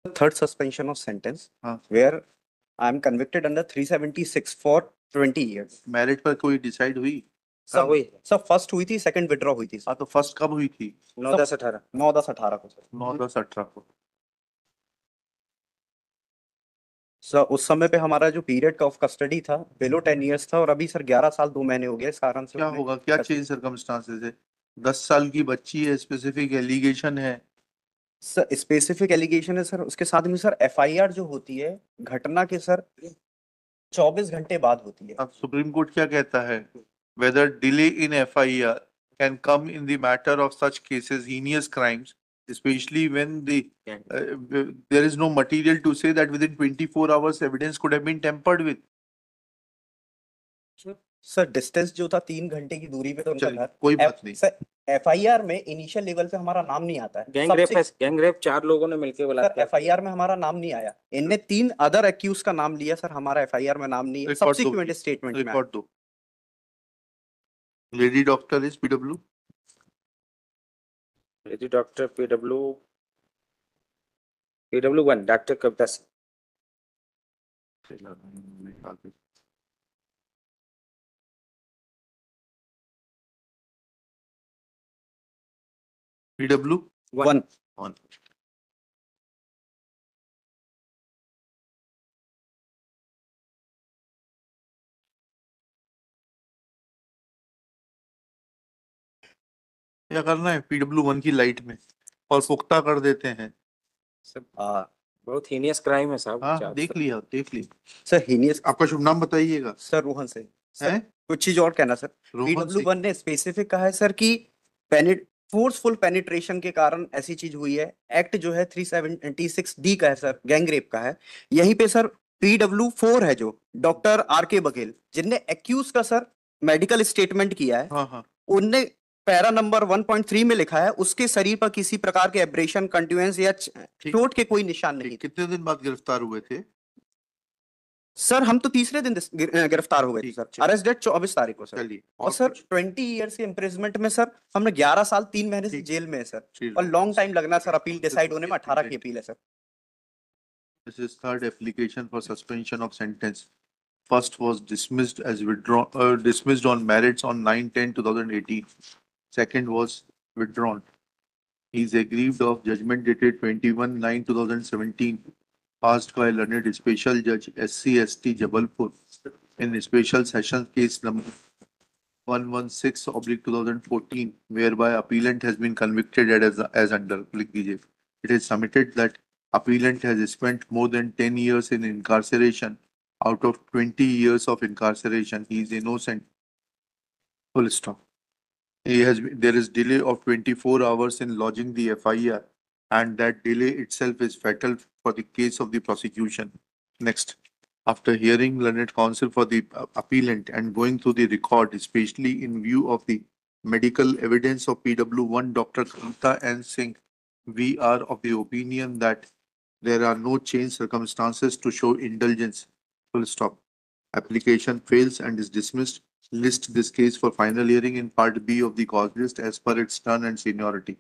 third suspension of sentence हाँ. where I am convicted under 376 for 20 years. Marriage पर कोई decide हुई? सब हुई सब फर्स्ट हुई थी, सेकंड विड्रॉ हुई थी हाँ, तो फर्स्ट कब हुई थी? 9/10/18 9/10/18 को सर। 9/10/18 को। सर उस समय पे हमारा जो पीरियड ऑफ कस्टडी था बिलो 10 इयर्स था, और अभी सर 11 साल 2 महीने हो गए सारण से। क्या होगा, क्या चेंज सर्कमस्टांसेस है? 10 साल की बच्ची है, स्पेसिफिक एलिगेशन है। सर स्पेसिफिक एलिगेशन है सर, उसके साथ में सर एफआईआर जो होती है घटना के सर 24 घंटे बाद होती है। अब सुप्रीम कोर्ट क्या कहता है? Whether delay in FIR can come in the matter of such cases heinous crimes, especially when there is no material to say that within 24 hours evidence could have been tampered with. Sir distance जो था 3 घंटे की दूरी पे तो उनका घर। कोई बात नहीं सर एफआईआर में इनिशियल लेवल पे हमारा नाम नहीं आता है। गैंग रेप 4 लोगों ने मिलकर बोला। सर एफआईआर में हमारा नाम नहीं आया, इनने 3 अदर एक्यूज का नाम लिया सर, हमारा एफआईआर में नाम नहीं है। सब्सिक्वेंट स्टेटमेंट में रिकॉर्ड दो। Lady doctor is PW. Lady doctor PW 1 doctor Kavita Singh. PW 1 क्या करना है पीडब्ल्यू 1 की लाइट में और पुख्ता कर देते हैं। सब बहुत हीनियस क्राइम है साहब। हाँ, देख लिया। Sir heinous. आपका शुभ नाम बताइएगा। सर रोहन से। है कुछ चीज और कहना सर। पीडब्ल्यू 1 ने स्पेसिफिक कहा है सर कि फोर्सफुल पेनिट्रेशन के कारण ऐसी चीज हुई है। एक्ट जो है 376D का है सर, गैंग रेप का है। यहीं पे सर PW4 है जो डॉक्टर RK बघेल, जिनने एक्यूज का सर मेडिकल स्टेटमेंट किया है। हाँ हाँ। उनने पैरा नंबर 1.3 में लिखा है उसके शरीर पर किसी प्रकार के एब्रेशन, कंट्यूएंस या चोट के कोई निशान नहीं। कितने दिन बाद गिरफ्तार हुए थे? सर हम तो तीसरे दिन गिरफ्तार हो गए थे सर। अरेस्ट डेट 24 तारीख को सर। चलिए। और सर 20 इयर्स के इम्प्रिजमेंट में सर हमने 11 साल 3 महीने से जेल में है सर। और लॉन्ग टाइम लगना सर अपील डिसाइड होने में। 18 की अपील है sir. This is third application for suspension of sentence. First was dismissed as dismissed on merits on 9/10/2018. Second was withdrawn. He is aggrieved of judgment dated 21/9/2017, passed by learned Special Judge SC/ST Jabalpur in Special Sessions Case number 116/2014, whereby appellant has been convicted as under. It is submitted that appellant has spent more than 10 years in incarceration. Out of 20 years of incarceration, he is innocent. Full stop. There is delay of 24 hours in lodging the FIR, and that delay itself is fatal for the case of the prosecution. Next, after hearing learned counsel for the appellant and going through the record, especially in view of the medical evidence of PW1 Dr. Kavita N. Singh, we are of the opinion that there are no changed circumstances to show indulgence. Full stop. Application fails and is dismissed. List this case for final hearing in Part B of the cause list as per its turn and seniority.